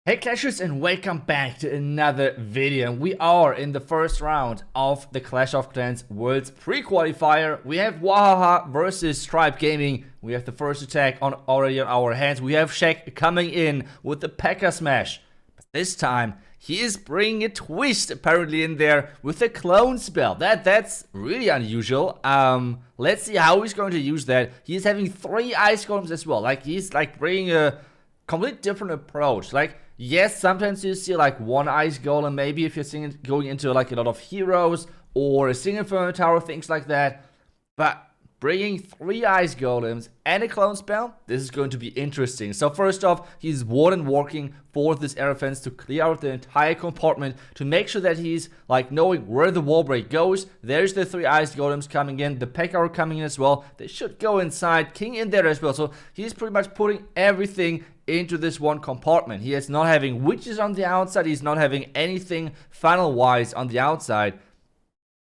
Hey Clashers, and welcome back to another video. We are in the first round of the Clash of Clans Worlds Pre-Qualifier. We have Wahaha versus Stripe Gaming. We have the first attack already on our hands. We have Shaq coming in with the Pekka Smash. But this time, he is bringing a twist apparently in there with a clone spell. That's really unusual. Let's see how he's going to use that. He's having 3 ice golems as well. He's bringing a complete different approach. Yes, sometimes you see 1 ice golem, maybe if you're going into a lot of heroes or a single inferno tower, things like that. But bringing 3 ice golems and a clone spell, this is going to be interesting. So first off, he's warden working for this air fence to clear out the entire compartment to make sure that he's knowing where the wall break goes. There's the 3 ice golems coming in, the Pekka are coming in as well. They should go inside, king in there as well. So he's pretty much putting everything into this one compartment. He is not having witches on the outside. He's not having anything funnel wise on the outside.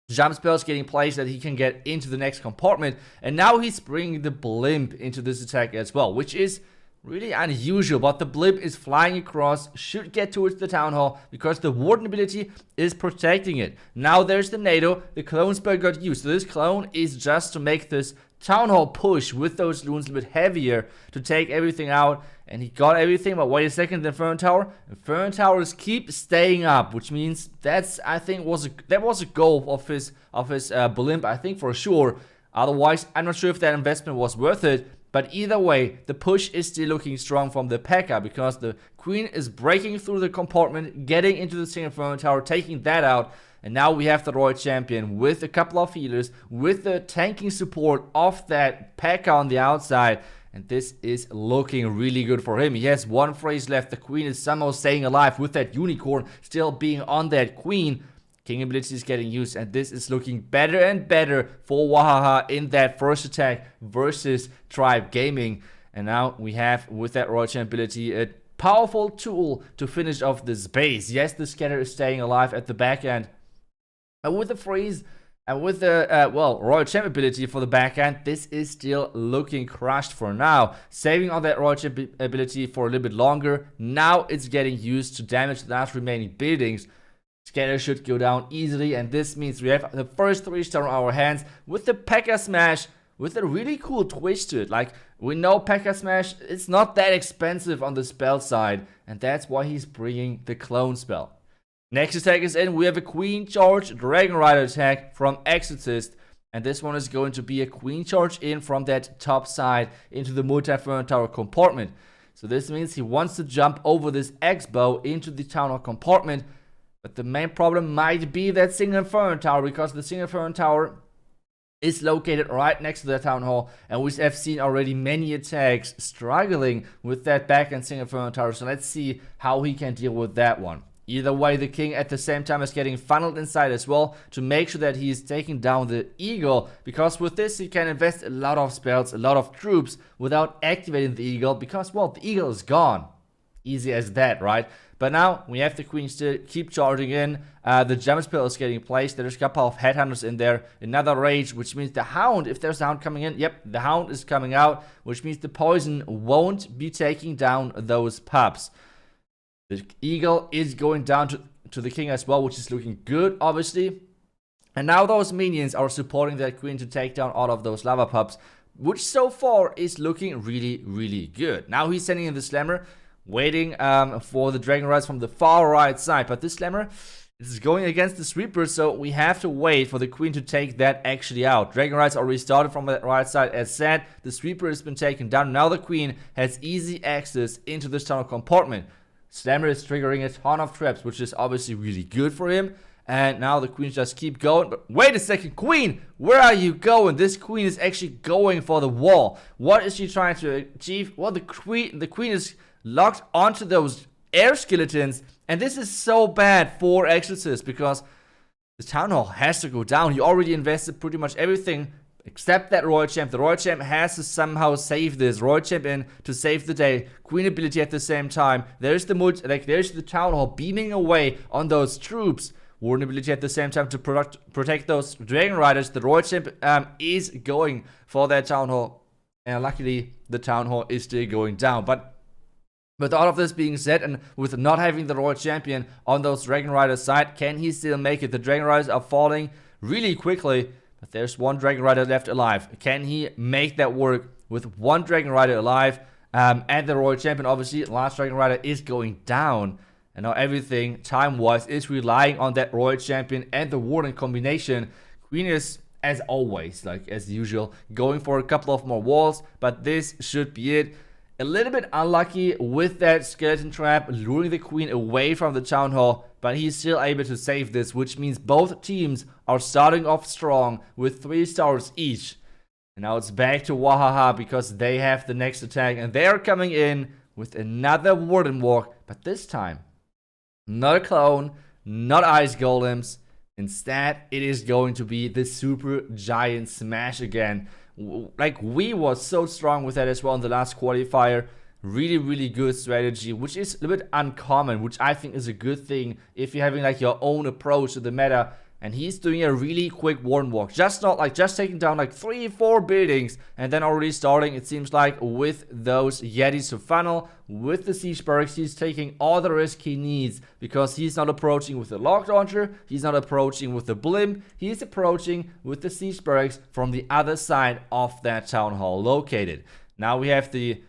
Jump spells getting placed that he can get into the next compartment. And now he's bringing the blimp into this attack as well, which is really unusual. But the blimp is flying across, should get towards the town hall because the warden ability is protecting it. Now there's the NATO. The clone spell got used. So this clone is just to make this town hall push with those loons a little bit heavier to take everything out. And he got everything, but wait a second, the Inferno Tower. Inferno Towers keep staying up, which means I think that was a goal of his blimp, I think for sure. Otherwise, I'm not sure if that investment was worth it. But either way, the push is still looking strong from the Pekka because the Queen is breaking through the compartment, getting into the single Inferno Tower, taking that out. And now we have the Royal Champion with a couple of healers, with the tanking support of that Pekka on the outside. And this is looking really good for him. He has 1 phrase left. The Queen is somehow staying alive with that unicorn still being on that Queen. King ability is getting used, and this is looking better and better for Wahaha in that first attack versus Tribe Gaming. And now we have, with that Royal Champ ability, a powerful tool to finish off this base. Yes, the scatter is staying alive at the back end. And with the freeze and with the, Royal Champ ability for the backhand, this is still looking crushed for now. Saving on that Royal Champ ability for a little bit longer. Now it's getting used to damage the last remaining buildings. Scatter should go down easily, and this means we have the first 3-star on our hands with the Pekka Smash with a really cool twist to it. We know Pekka Smash, it's not that expensive on the spell side, and that's why he's bringing the clone spell. Next attack is in. We have a Queen Charge Dragonrider attack from Exorcist. And this one is going to be a Queen Charge in from that top side into the multi-Inferno Tower compartment. So this means he wants to jump over this X-Bow into the Town Hall compartment. But the main problem might be that single Inferno Tower, because the single Inferno Tower is located right next to the Town Hall. And we have seen already many attacks struggling with that back-end single Inferno Tower. So let's see how he can deal with that one. Either way, the king at the same time is getting funneled inside as well to make sure that he is taking down the eagle, because with this he can invest a lot of spells, a lot of troops without activating the eagle, because the eagle is gone. Easy as that, right? But now we have the queen still keep charging in. The jump spell is getting placed. There's a couple of headhunters in there. Another rage, which means the hound, if there's a hound coming in, yep, the hound is coming out, which means the poison won't be taking down those pups. The eagle is going down to the king as well, which is looking good, obviously. And now those minions are supporting that queen to take down all of those lava pups, which so far is looking really, really good. Now he's sending in the slammer, waiting for the dragon riders from the far right side. But this slammer is going against the sweeper, so we have to wait for the queen to take that actually out. Dragon riders already started from that right side. As said, the sweeper has been taken down. Now the queen has easy access into this tunnel compartment. Slammer is triggering a ton of traps, which is obviously really good for him. And now the queens just keep going. But wait a second, queen, where are you going? This queen is actually going for the wall. What is she trying to achieve? Well, the queen is locked onto those air skeletons. And this is so bad for Exorcist because the town hall has to go down. He already invested pretty much everything except that Royal Champ. The Royal Champ has to somehow save this. Royal Champ in to save the day. Queen ability at the same time. There's the town hall beaming away on those troops. Warden ability at the same time to protect those Dragon Riders. The Royal Champ is going for that town hall. And luckily, the town hall is still going down. But With all of this being said, and with not having the Royal Champion on those Dragonrider side, can he still make it? The Dragonriders are falling really quickly, but there's one Dragonrider left alive. Can he make that work with one Dragonrider alive? And the Royal Champion, obviously, last Dragonrider is going down. And now everything, time-wise, is relying on that Royal Champion and the Warden combination. Queen is, as always, like as usual, going for a couple of more walls, but this should be it. A little bit unlucky with that skeleton trap, luring the Queen away from the Town Hall, but he's still able to save this, which means both teams are starting off strong with 3 stars each. And now it's back to Wahaha because they have the next attack, and they are coming in with another Warden Walk, but this time, not a clone, not ice golems. Instead, it is going to be the Super Giant Smash again. Like, we was so strong with that as well in the last qualifier. Really, really good strategy, which is a little bit uncommon, which I think is a good thing if you're having like your own approach to the meta. And he's doing a really quick Warden Walk. Just taking down like 3-4 buildings and then already starting, it seems like, with those Yetis to funnel. With the Siege Barracks, he's taking all the risk he needs because he's not approaching with the Log Launcher, he's not approaching with the Blimp, he's approaching with the Siege Barracks from the other side of that Town Hall located. Now we have the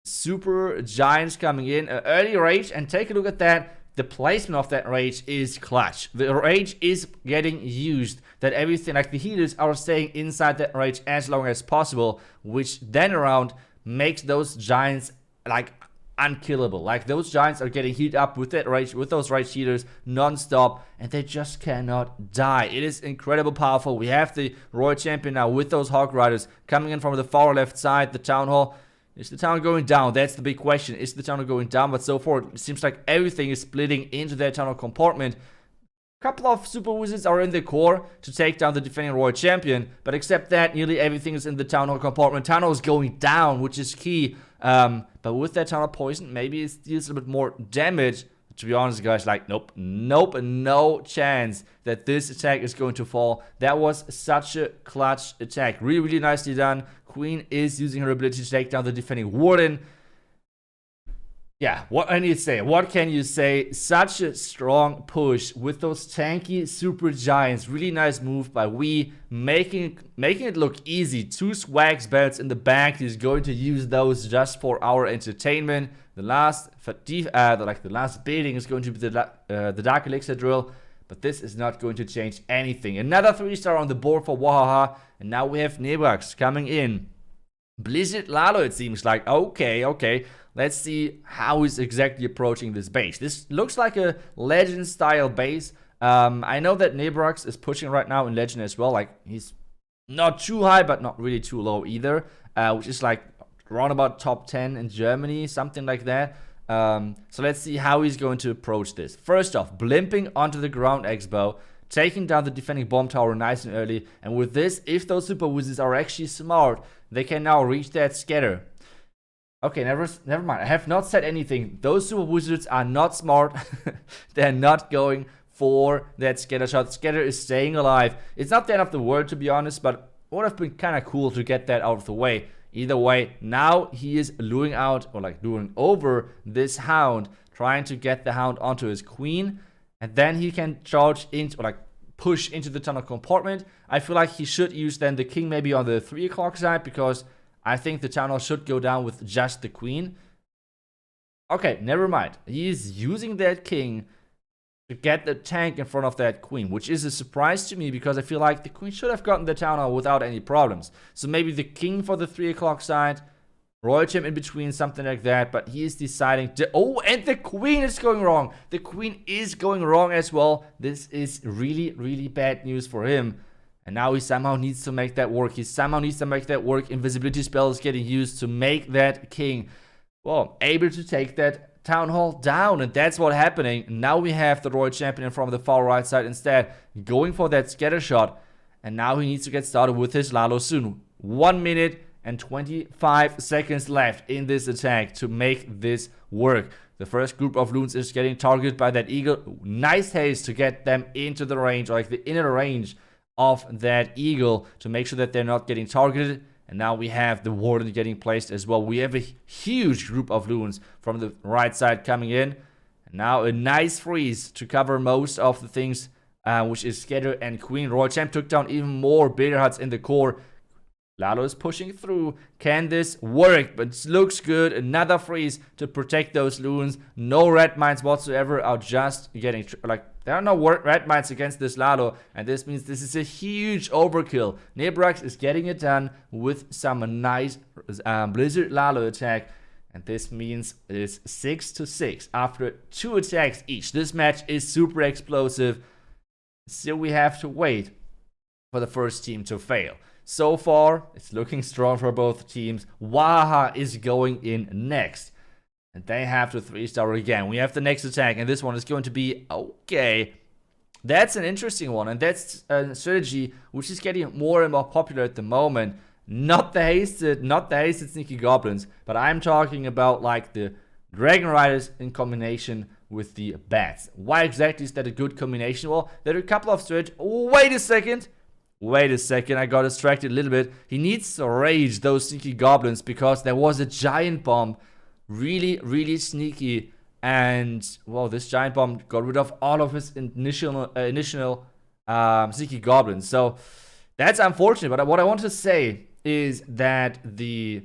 Super Giants coming in, early rage, and take a look at that. The placement of that rage is clutch. The rage is getting used. That everything, like the healers, are staying inside that rage as long as possible, which then around makes those giants like unkillable. Like those giants are getting healed up with that rage, with those rage healers non-stop, and they just cannot die. It is incredibly powerful. We have the Royal Champion now with those Hog Riders coming in from the far left side, the Town Hall. Is the town going down? That's the big question. Is the town going down? But so far, it seems like everything is splitting into that tunnel compartment. A couple of Super Wizards are in the core to take down the defending Royal Champion. But except that, nearly everything is in the Town Hall compartment. Town Hall is going down, which is key. But with that Town Hall poison, maybe it deals a bit more damage. To be honest, guys, like, nope, no chance that this attack is going to fall. That was such a clutch attack. Really, really nicely done. Queen is using her ability to take down the defending Warden. Yeah, what I need to say. What can you say? Such a strong push with those tanky Super Giants. Really nice move by Wii, making it look easy. 2 swags belts in the back. He's going to use those just for our entertainment. The last building is going to be the Dark Elixir drill, but this is not going to change anything. Another 3-star on the board for Wahaha, and now we have Nebrax coming in. Blizzard Lalo, it seems like. Okay. Let's see how he's exactly approaching this base. This looks like a Legend-style base. I know that Nebrax is pushing right now in Legend as well. Like, he's not too high, but not really too low either, which is like around about top 10 in Germany, something like that. So let's see how he's going to approach this. First off, blimping onto the ground Expo, taking down the defending bomb tower nice and early. And with this, if those Super Wizards are actually smart, they can now reach that scatter. Okay, never mind. I have not said anything. Those Super Wizards are not smart. They're not going for that scatter shot. Scatter is staying alive. It's not the end of the world, to be honest, but it would have been kind of cool to get that out of the way. Either way, now he is luring out, or like luring over this Hound, trying to get the Hound onto his Queen, and then he can charge into, or like push into the tunnel compartment. I feel like he should use then the King maybe on the 3 o'clock side, because I think the tunnel should go down with just the Queen. Okay, never mind. He's using that King to get the tank in front of that Queen, which is a surprise to me because I feel like the Queen should have gotten the Town Hall without any problems. So maybe the King for the 3 o'clock side, Royal Champ in between, something like that, but he is deciding to... Oh, and the Queen is going wrong. The Queen is going wrong as well. This is really, really bad news for him. And now he somehow needs to make that work. Invisibility spell is getting used to make that King, well, able to take that Town Hall down, and that's what's happening. Now we have the Royal Champion from the far right side instead, going for that scatter shot, and now he needs to get started with his Lalo soon. 1 minute and 25 seconds left in this attack to make this work. The first group of loons is getting targeted by that eagle. Nice haste to get them into the range, or like the inner range of that eagle, to make sure that they're not getting targeted. And now we have the Warden getting placed as well. We have a huge group of loons from the right side coming in. And now a nice freeze to cover most of the things, which is Scatter and Queen. Royal Champ took down even more bigger huts in the core. Lalo is pushing through. Can this work? But it looks good. Another freeze to protect those loons. No red mines whatsoever are just getting, there are no red mines against this Lalo. And this means this is a huge overkill. Nebrax is getting it done with some nice Blizzard Lalo attack. And this means it is 6-6 after 2 attacks each. This match is super explosive. Still, we have to wait for the first team to fail. So far, it's looking strong for both teams. Waha is going in next. And they have to 3-star again. We have the next attack, and this one is going to be okay. That's an interesting one, and that's a strategy which is getting more and more popular at the moment. Not the hasted sneaky goblins, but I'm talking about like the Dragon Riders in combination with the bats. Why exactly is that a good combination? Well, there are a couple of strategies. Wait a second, I got distracted a little bit. He needs to rage those sneaky goblins because there was a giant bomb. Really sneaky. And, well, this giant bomb got rid of all of his initial sneaky goblins. So, that's unfortunate. But what I want to say is that this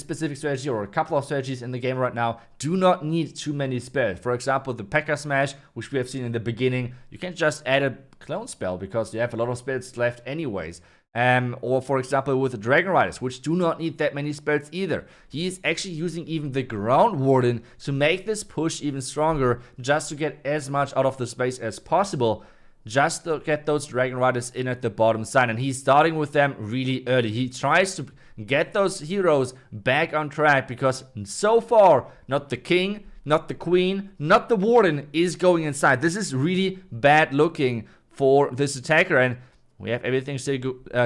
specific strategy, or a couple of strategies in the game right now, do not need too many spells. For example, the Pekka Smash, which we have seen in the beginning, you can just add a clone spell because you have a lot of spells left anyways. Or for example with the Dragon Riders, which do not need that many spells either. He is actually using even the Ground Warden to make this push even stronger, just to get as much out of the space as possible. Just to get those Dragon Riders in at the bottom side. And he's starting with them really early. He tries to get those heroes back on track because so far, not the King, not the Queen, not the Warden is going inside. This is really bad looking for this attacker. And we have everything still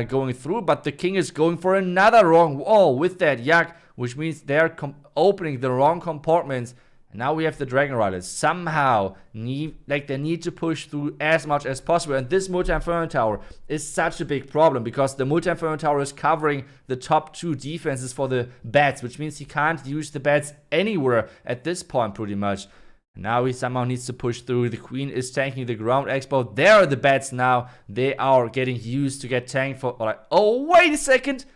going through. But the King is going for another wrong wall with that Yak, which means they're opening the wrong compartments. Now we have the Dragon Riders. Somehow, they need to push through as much as possible. And this Multi-Inferno Tower is such a big problem because the Multi-Inferno Tower is covering the top 2 defenses for the bats, which means he can't use the bats anywhere at this point pretty much. And now he somehow needs to push through. The Queen is tanking the ground expo. There are the bats now. They are getting used to get tanked for, oh, wait a second.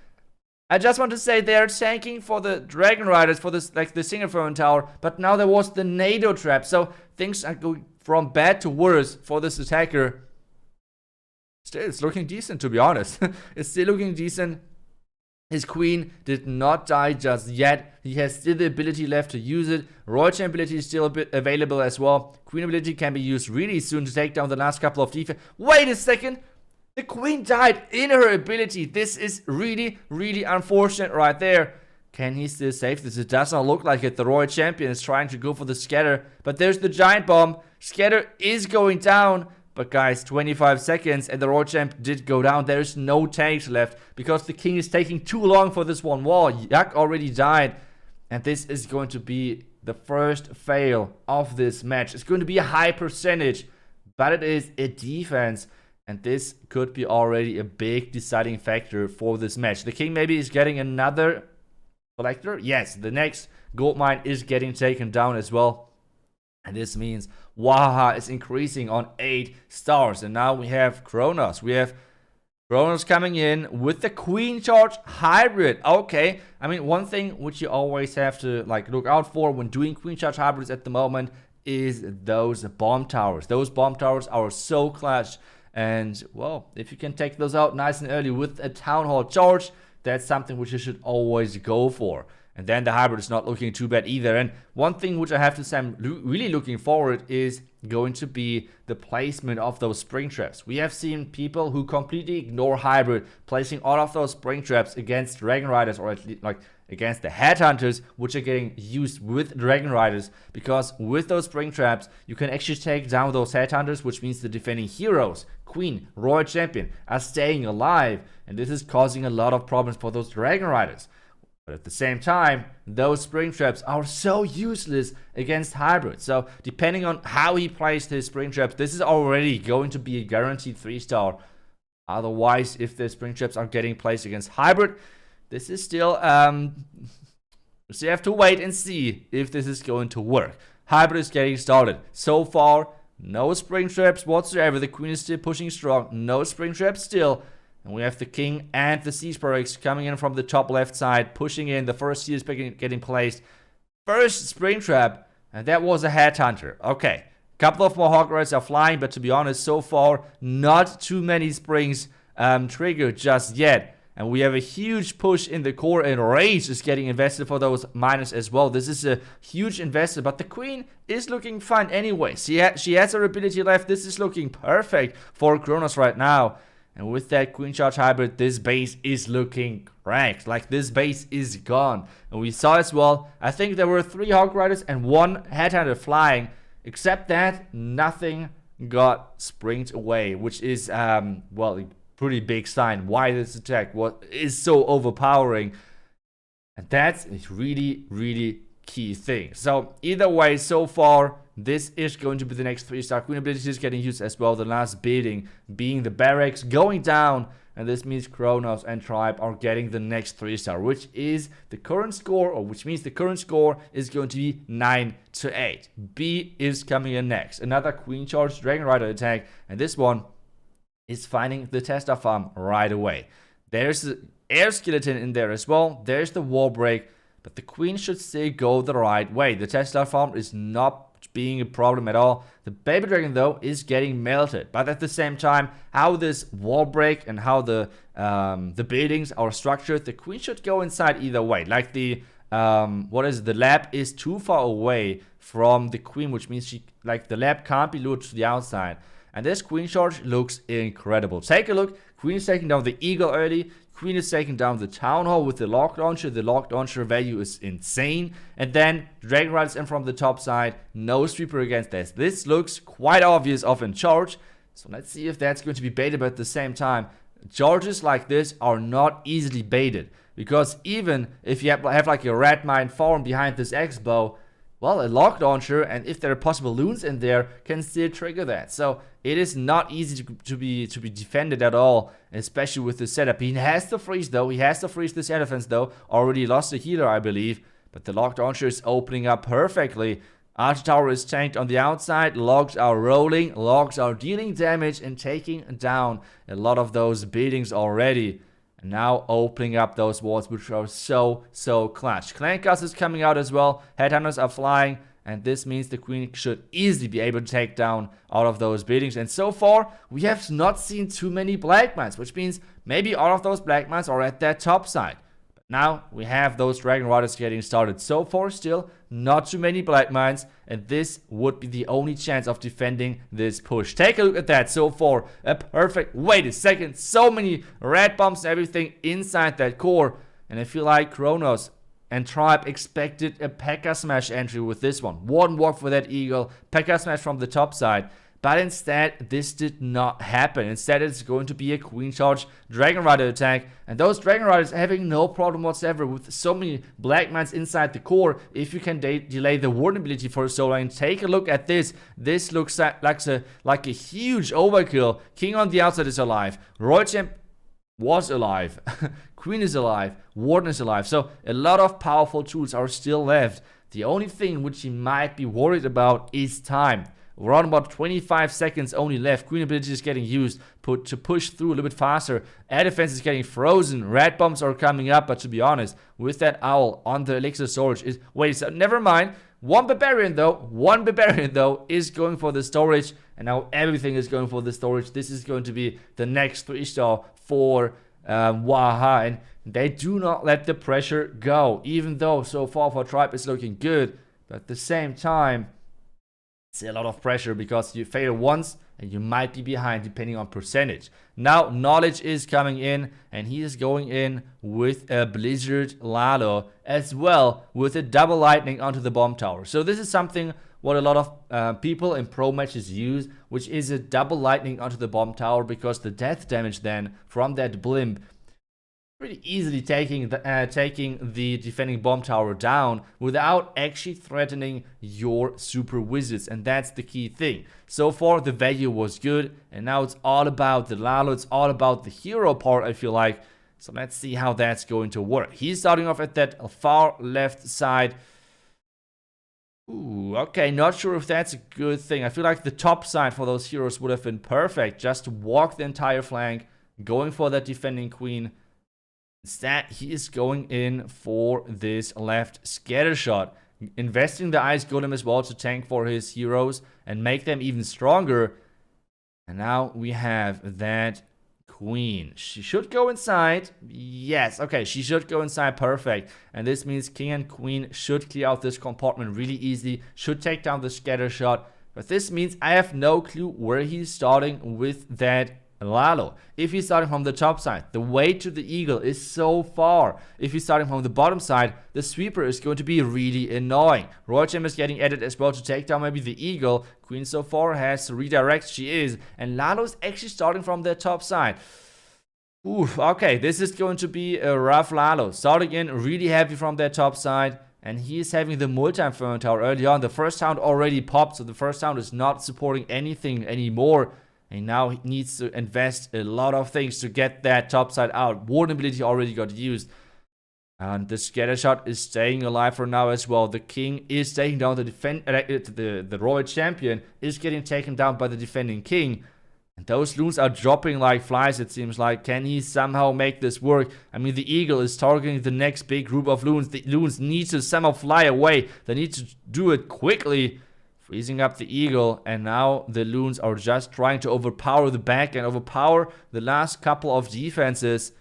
I just want to say they're tanking for the Dragon Riders for this, the single Inferno Tower, but now there was the NATO trap, so things are going from bad to worse for this attacker. Still, it's looking decent, to be honest. It's still looking decent. His Queen did not die just yet. He has still the ability left to use it. Royal Champ ability is still a bit available as well. Queen ability can be used really soon to take down the last couple of defense. Wait a second! The Queen died in her ability. This is really unfortunate right there. Can he still save this? It does not look like it. The Royal Champion is trying to go for the Scatter. But there's the Giant Bomb. Scatter is going down. But guys, 25 seconds and the Royal Champ did go down. There's no tanks left because the King is taking too long for this one wall. Yak already died. And this is going to be the first fail of this match. It's going to be a high percentage. But it is a defense. And this could be already a big deciding factor for this match. The King maybe is getting another collector. Yes, the next gold mine is getting taken down as well. And this means Waha is increasing on 8 stars. And now we have Kronos. We have Kronos coming in with the Queen Charge Hybrid. Okay, I mean, one thing which you always have to look out for when doing Queen Charge Hybrids at the moment is those bomb towers. Those bomb towers are so clutch. And, well, if you can take those out nice and early with a Town Hall charge, that's something which you should always go for. And then the hybrid is not looking too bad either. And one thing which I have to say I'm really looking forward is going to be the placement of those spring traps. We have seen people who completely ignore hybrid placing all of those spring traps against Dragon Riders, or at least against the Headhunters, which are getting used with Dragon Riders, because with those spring traps, you can actually take down those Headhunters, which means the defending heroes, Queen, Royal Champion, are staying alive, and this is causing a lot of problems for those Dragon Riders. But at the same time, those spring traps are so useless against hybrid. So depending on how he placed his spring traps, this is already going to be a guaranteed 3-star Otherwise, if the spring traps are getting placed against hybrid, this is still, so you have to wait and see if this is going to work. Hybrid is getting started. So far, no spring traps whatsoever. The queen is still pushing strong. No spring traps still. And we have the king and the siege barracks coming in from the top left side, pushing in. The first siege is getting placed. First spring trap, and that was a headhunter. Okay, a couple of more hog rides are flying, but to be honest, so far, not too many springs triggered just yet. And we have a huge push in the core, and Rage is getting invested for those miners as well. This is a huge investment, but the queen is looking fine anyway. She has her ability left. This is looking perfect for Kronos right now. And with that queen charge hybrid, this base is looking cracked. Like, this base is gone. And we saw as well, I think there were 3 hog riders and 1 headhunter flying. Except that, nothing got springed away, which is, well, pretty big sign why this attack is so overpowering. And that's a really, really key thing. So either way, so far, this is going to be the next 3-star. Queen ability is getting used as well. The last building being the barracks going down. And this means Kronos and Tribe are getting the next 3-star, which is the current score, or which means the current score is going to be 9-8. B is coming in next. Another queen charge Dragonrider attack. And this one is finding the Tesla farm right away. There's the air skeleton in there as well. There's the wall break. But the queen should still go the right way. The Tesla farm is not being a problem at all. The baby dragon, though, is getting melted. But at the same time, how this wall break and how the buildings are structured, the queen should go inside either way. Like the the lab is too far away from the queen, which means the lab can't be lured to the outside. And this queen charge looks incredible. Take a look. Queen is taking down the eagle early. Queen is taking down the town hall with the lock launcher. The lock launcher value is insane. And then Dragon Riders in from the top side. No sweeper against this. This looks quite obvious of in charge. So let's see if that's going to be baited. But at the same time, charges like this are not easily baited. Because even if you have like a red mine farm behind this X-bow, well, a lock launcher, and if there are possible loons in there, can still trigger that. So it is not easy to be defended at all, especially with the setup. He has to freeze though. He has to freeze this elephants though. Already lost a healer, I believe. But the lock launcher is opening up perfectly. Archer tower is tanked on the outside. Logs are rolling. Logs are dealing damage and taking down a lot of those buildings already. And now opening up those walls, which are so clutch. Clan Cast is coming out as well. Headhunters are flying. And this means the queen should easily be able to take down all of those buildings. And so far, we have not seen too many black mines, which means maybe all of those black mines are at that top side. But now we have those Dragon Riders getting started. So far, still not too many black mines. And this would be the only chance of defending this push. Take a look at that. So far, a perfect... Wait a second. So many red bombs and everything inside that core. And I feel like Kronos and Tribe expected a Pekka Smash entry with this one. One walk for that eagle. Pekka Smash from the top side. But instead, this did not happen. Instead, it's going to be a Queen Charge Dragon Rider attack. And those Dragon Riders having no problem whatsoever with so many black mines inside the core. If you can delay the vulnerability for so long. Take a look at this. This looks like a huge overkill. King on the outside is alive. Royal Champ was alive. Queen is alive. Warden is alive. So a lot of powerful tools are still left. The only thing which you might be worried about is time. Around about 25 seconds only left. Queen ability is getting used to push through a little bit faster. Air defense is getting frozen. Red bombs are coming up. But to be honest, with that owl on the elixir storage is... Wait, so never mind. One barbarian though is going for the storage. And now everything is going for the storage. This is going to be the next 3-star for Waha. And they do not let the pressure go. Even though so far for Tribe is looking good. But at the same time... it's a lot of pressure because you fail once and you might be behind depending on percentage. Now Knowledge is coming in and he is going in with a Blizzard Lalo as well with a double lightning onto the bomb tower. So this is something what a lot of people in pro matches use, which is a double lightning onto the bomb tower because the death damage then from that blimp pretty easily taking the defending bomb tower down without actually threatening your super wizards, and that's the key thing. So far the value was good, and now it's all about the Lalo, it's all about the hero part, I feel like. So let's see how that's going to work. He's starting off at that far left side. Ooh, okay, not sure if that's a good thing. I feel like the top side for those heroes would have been perfect, just to walk the entire flank, going for that defending queen. Instead, he is going in for this left scatter shot, investing the ice golem as well to tank for his heroes and make them even stronger. And now we have that queen. She should go inside. Yes, okay, she should go inside. Perfect. And this means king and queen should clear out this compartment really easily, should take down the scatter shot. But this means I have no clue where he's starting with that Lalo. If he's starting from the top side, the way to the eagle is so far. If he's starting from the bottom side, the sweeper is going to be really annoying. Royal Champ is getting added as well to take down maybe the eagle. Queen so far has to redirect, she is. And Lalo is actually starting from the top side. Oof, okay, this is going to be a rough Lalo. Starting in really heavy from that top side. And he is having the multi-inferno tower early on. The first sound already popped, so the first sound is not supporting anything anymore. And now he needs to invest a lot of things to get that top side out. Warden ability already got used. And the scatter shot is staying alive for now as well. The king is taking down the royal champion, is getting taken down by the defending king. And those loons are dropping like flies, it seems like. Can he somehow make this work? I mean, the eagle is targeting the next big group of loons. The loons need to somehow fly away. They need to do it quickly. Freezing up the eagle, and now the loons are just trying to overpower the back and overpower the last couple of defenses.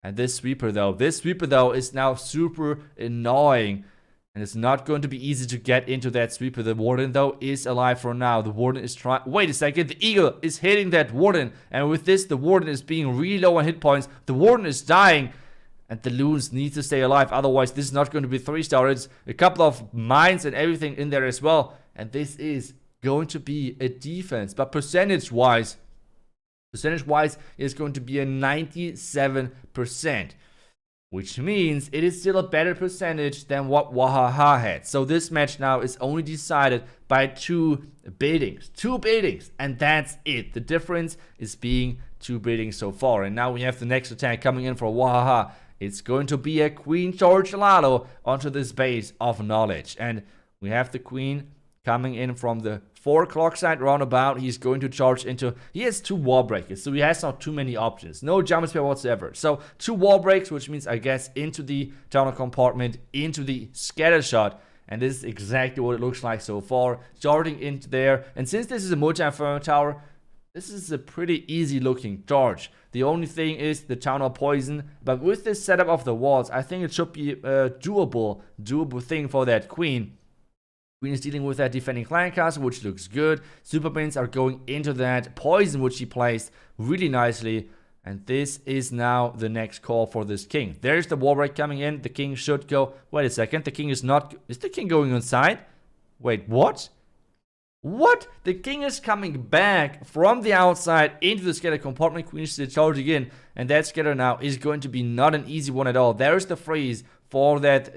And this sweeper though is now super annoying, and it's not going to be easy to get into that sweeper. The warden though is alive for now. The warden is trying. Wait a second, the eagle is hitting that warden, and with this the warden is being really low on hit points. The warden is dying. And the loons need to stay alive, otherwise this is not going to be 3-star. It's a couple of mines and everything in there as well. And this is going to be a defense. But percentage-wise, it's going to be a 97%. Which means it is still a better percentage than what Wahaha had. So this match now is only decided by 2 buildings. 2 buildings, and that's it. The difference is being 2 buildings so far. And now we have the next attack coming in for Wahaha. It's going to be a Queen Charge Lalo onto this base of knowledge. And we have the Queen coming in from the 4 o'clock side roundabout. He's going to charge into... He has 2 wall breakers, so he has not too many options. No jump spare whatsoever. So 2 wall breaks, which means, I guess, into the tunnel compartment, into the scatter shot. And this is exactly what it looks like so far. Charging into there. And since this is a multi-inferno tower, this is a pretty easy looking charge. The only thing is the town hall poison. But with this setup of the walls, I think it should be a doable thing for that queen. Queen is dealing with that defending clan castle, which looks good. Super minions are going into that poison, which he placed really nicely. And this is now the next call for this king. There's the wall break coming in. The king should go. Wait a second. The king is not... Is the king going inside? Wait, what? What? The king is coming back from the outside into the scatter compartment. Queen is still charging in. And that scatter now is going to be not an easy one at all. There's the freeze for that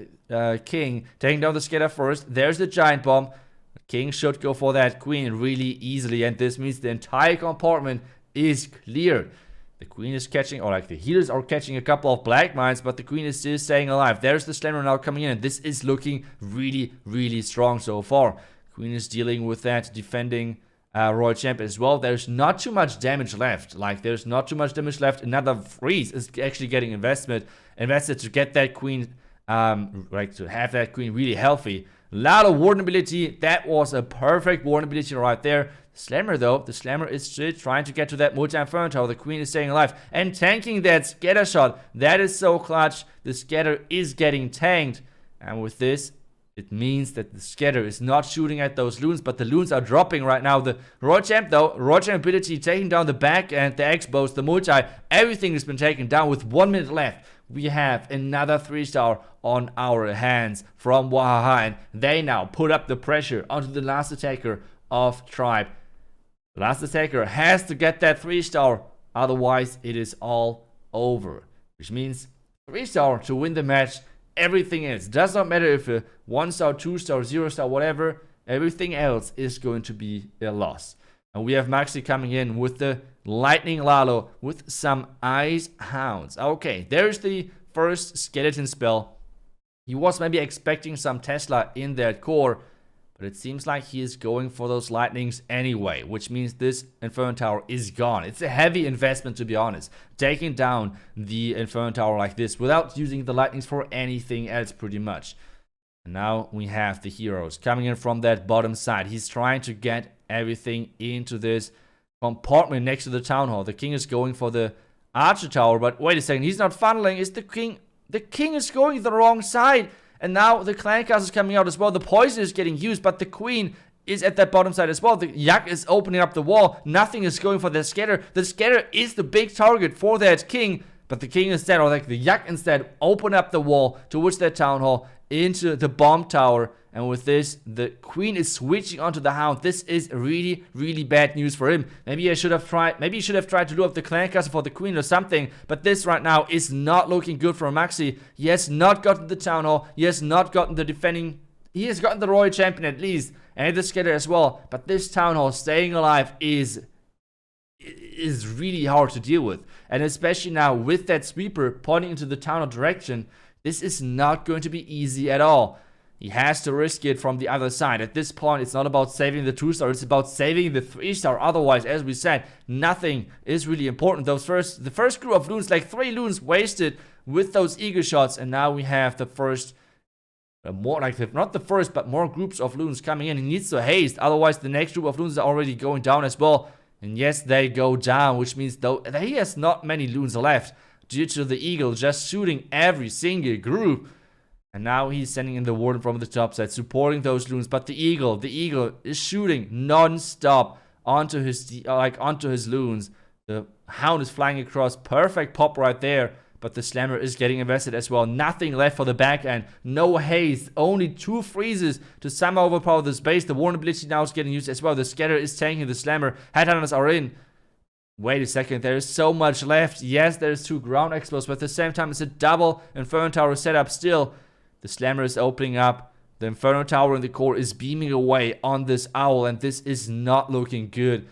king. Taking down the scatter first. There's the giant bomb. The king should go for that queen really easily. And this means the entire compartment is cleared. The queen is catching, or like the healers are catching a couple of black mines, but the queen is still staying alive. There's the slammer now coming in, and this is looking really, really strong so far. Queen is dealing with that defending royal champ as well. There's not too much damage left. Another freeze is actually getting invested to get that queen, to have that queen really healthy. Lalo warden ability, that was a perfect warden ability right there. Slammer though, the slammer is still trying to get to that multi-inferno tower. The queen is staying alive and tanking that scatter shot. That is so clutch. The scatter is getting tanked, and with this, it means that the scatter is not shooting at those loons, but the loons are dropping right now. The royal champ though, royal champ ability taking down the back and the X-bows, the multi, everything has been taken down with 1 minute left. We have another 3-star on our hands from Wahaha, and they now put up the pressure onto the last attacker of Tribe. The last attacker has to get that 3-star, otherwise it is all over. Which means 3-star to win the match. Everything else does not matter if a 1-star, 2-star, 0-star, whatever. Everything else is going to be a loss. And we have Maxi coming in with the Lightning Lalo with some Ice Hounds. Okay, there's the first skeleton spell. He was maybe expecting some Tesla in that core, but it seems like he is going for those lightnings anyway, which means this Inferno Tower is gone. It's a heavy investment, to be honest, taking down the Inferno Tower like this without using the lightnings for anything else pretty much. And now we have the heroes coming in from that bottom side. He's trying to get everything into this compartment next to the town hall. The king is going for the archer tower, but wait a second, he's not funneling. It's the king. The king is going the wrong side. And now the clan castle is coming out as well. The poison is getting used, but the queen is at that bottom side as well. The yak is opening up the wall. Nothing is going for the scatter. The scatter is the big target for that king, but the king instead, or like the yak instead, open up the wall towards that town hall into the bomb tower. And with this, the queen is switching onto the hound. This is really, really bad news for him. Maybe he should have tried to lure up the clan castle for the queen or something. But this right now is not looking good for Maxi. He has not gotten the town hall. He has not gotten the defending. He has gotten the royal champion at least, and the scatter as well. But this town hall staying alive is really hard to deal with. And especially now with that sweeper pointing into the town hall direction, this is not going to be easy at all. He has to risk it from the other side. At this point, it's not about saving the 2-star, it's about saving the 3-star. Otherwise, as we said, nothing is really important. The first group of loons, like 3 loons wasted with those eagle shots, and now we have the first, not the first, but more groups of loons coming in. He needs to haste, otherwise the next group of loons are already going down as well. And yes, they go down, which means though he has not many loons left due to the eagle just shooting every single group. And now he's sending in the warden from the top side, supporting those loons. But the eagle is shooting non-stop onto his loons. The hound is flying across, perfect pop right there. But the slammer is getting invested as well. Nothing left for the back end. No haste, only 2 freezes to somehow overpower this base. The warden ability now is getting used as well. The scatter is tanking the slammer. Headhunters are in. Wait a second, there is so much left. Yes, there's 2 ground explodes, but at the same time it's a double Inferno Tower setup still. The slammer is opening up. The Inferno Tower in the core is beaming away on this owl, and this is not looking good.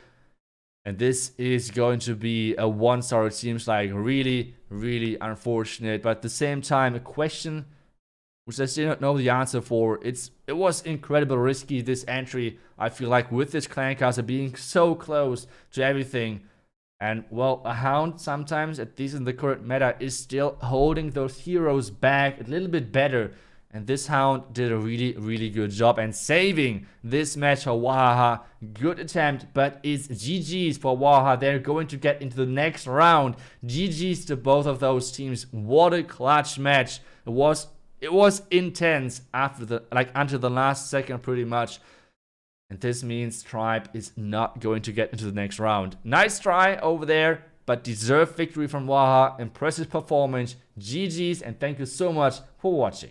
And this is going to be a 1-star, it seems like. Really, really unfortunate. But at the same time, a question which I still don't know the answer for. It was incredibly risky, this entry, I feel like, with this clan castle being so close to everything. And, well, a hound sometimes, at least in the current meta, is still holding those heroes back a little bit better. And this hound did a really, really good job and saving this match for Wahaha. Good attempt, but it's GG's for Wahaha. They're going to get into the next round. GG's to both of those teams. What a clutch match. It was intense after until the last second pretty much. And this means Tribe is not going to get into the next round. Nice try over there, but deserved victory from Waha. Impressive performance. GG's, and thank you so much for watching.